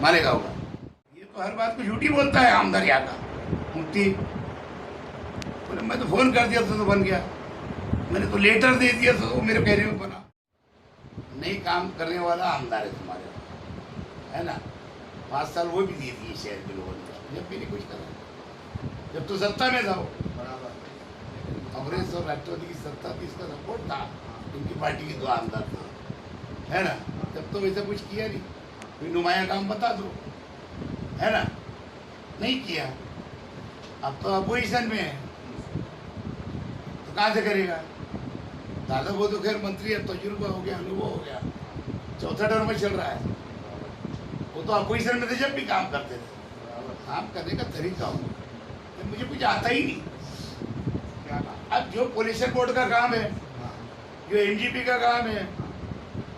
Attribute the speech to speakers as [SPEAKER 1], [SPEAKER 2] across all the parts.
[SPEAKER 1] मालेगा होगा। ये तो हर बात को झूठी बोलता है आमदार यहाँ का मुफ्ती। बोले मैं तो फोन कर दिया था तो बन गया, मैंने तो लेटर दे दिया था तो मेरे कहने में बना। नहीं काम करने वाला आमदार है तुम्हारे, है ना। 5 साल वो भी दे दिए शहर के लोगों ने, जब भी नहीं कुछ करा, जब तो सत्ता में था। कांग्रेस और राष्ट्रवादी की सत्ता थी, इसका सपोर्ट था, उनकी पार्टी के 2 आमदार थे, है ना। जब तो वैसा कुछ किया नहीं, कोई नुमाया काम बता दो, है ना, नहीं किया। अब तो अपोजिशन में है तो कहाँ से करेगा। दादा वो तो खैर मंत्री है, तजुर्बा हो गया, अनुभव हो गया, 4था टर्म में चल रहा है। वो तो अपोजिशन में थे, जब भी काम करते थे। काम करने का तरीका हो, तो मुझे कुछ आता ही नहीं। अब जो पोल्यूशन बोर्ड का काम है, जो एमजीपी का काम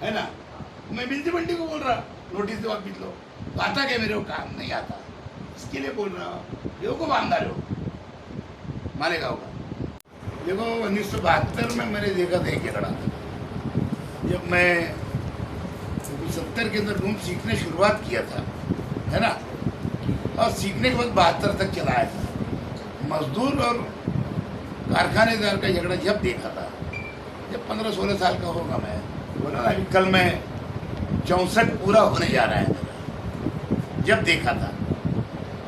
[SPEAKER 1] है ना, मैं म्यूनसिपलिटी को बोल रहा नोटिस दो, आप लो, तो आता क्या मेरे को काम नहीं आता, इसके लिए बोल रहा हूँ। बेवकूफ़ आमदार हो, मानेगा होगा। देखो 1972 में मैंने देखा था एक झगड़ा, जब मैं 70 के अंदर घूम सीखने शुरुआत किया था, है ना, और सीखने के बाद 72 तक चलाया था। मजदूर और कारखानेदार का झगड़ा जब देखा था, जब 15-16 साल का होगा मैं, बोला ना अभी कल मैं 64 पूरा होने जा रहा है मेरा, जब देखा था।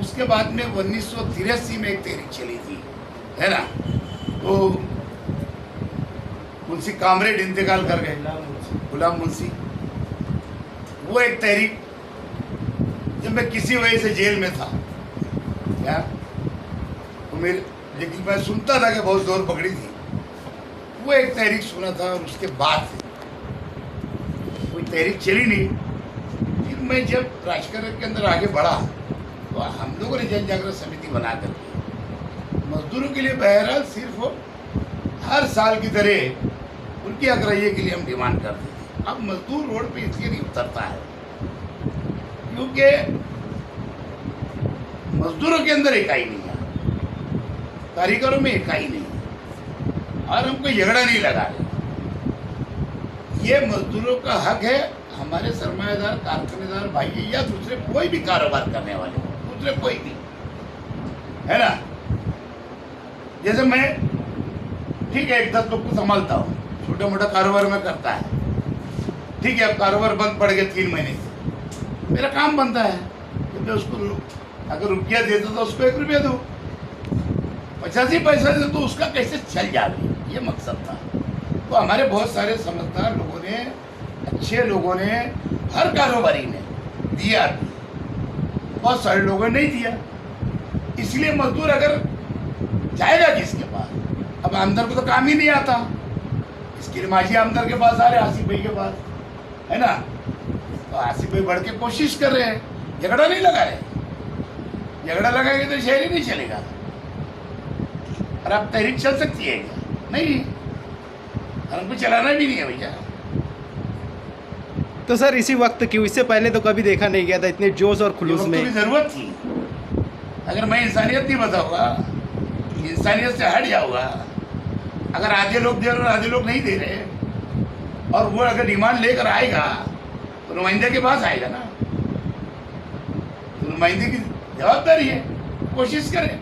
[SPEAKER 1] उसके बाद में 1983 में एक तहरीक चली थी, है ना, तो मुंशी कामरेड इंतकाल कर गए, गुलाम मुंशी। वो एक तहरीक, जब मैं किसी वजह से जेल में था क्या, तो मेरे, लेकिन मैं सुनता था कि बहुत जोर पकड़ी थी। वो एक तहरीक सुना था, और उसके बाद कोई तहरीक चली नहीं। फिर मैं जब राजकारण के अंदर आगे बढ़ा, तो हम लोगों ने जन जागरण समिति बना करके मजदूरों के लिए बहरहाल सिर्फ हर साल की तरह उनकी अग्रहिये के लिए हम डिमांड करते थे। अब मजदूर रोड पे इसलिए नहीं उतरता है क्योंकि मजदूरों के अंदर इकाई नहीं है, कारीगरों में इकाई नहीं है, और हमको झगड़ा नहीं लगा रहे। ये मजदूरों का हक है, हमारे सरमायादार कारखानेदार भाई या दूसरे कोई भी कारोबार करने वाले, दूसरे कोई भी, है ना। जैसे मैं ठीक है 10 लोग को संभालता हूँ, छोटा मोटा कारोबार में करता है, ठीक है। अब कारोबार बंद पड़ गया 3 महीने से, मेरा काम बनता है कि मैं उसको अगर रुपया देता तो उसको 1 रुपया दूँ, 85 पैसा दे तो उसका कैसे चल जाए, ये मकसद था। तो हमारे बहुत सारे समझदार लोगों ने, अच्छे लोगों ने, हर कारोबारी ने दिया, बहुत सारे लोगों ने नहीं दिया। इसलिए मजदूर अगर जाएगा किसके पास, अब आमदार को तो काम ही नहीं आता, इसके लिए माझी आमदार के पास आ रहे, आसिफ भाई के पास, है ना। तो आसिफ भाई बढ़ के कोशिश कर रहे हैं, झगड़ा नहीं लगा रहे। झगड़ा लगाएंगे तो शहर ही नहीं चलेगा। और अब तहरीक चल सकती है क्या? नहीं, और हमको चलाना भी नहीं है भैया।
[SPEAKER 2] तो सर इसी वक्त क्यों, इससे पहले तो कभी देखा नहीं गया था इतने जोश और खुलूस में।
[SPEAKER 1] की जरूरत थी, अगर मैं इंसानियत नहीं बताऊंगा, इंसानियत से हट जाऊंगा, अगर आधे लोग दे रहे और आधे लोग नहीं दे रहे, और वो अगर डिमांड लेकर आएगा तो नुमाइंदे के पास आएगा ना, तो नुमाइंदे की जवाबदारी है, कोशिश करें।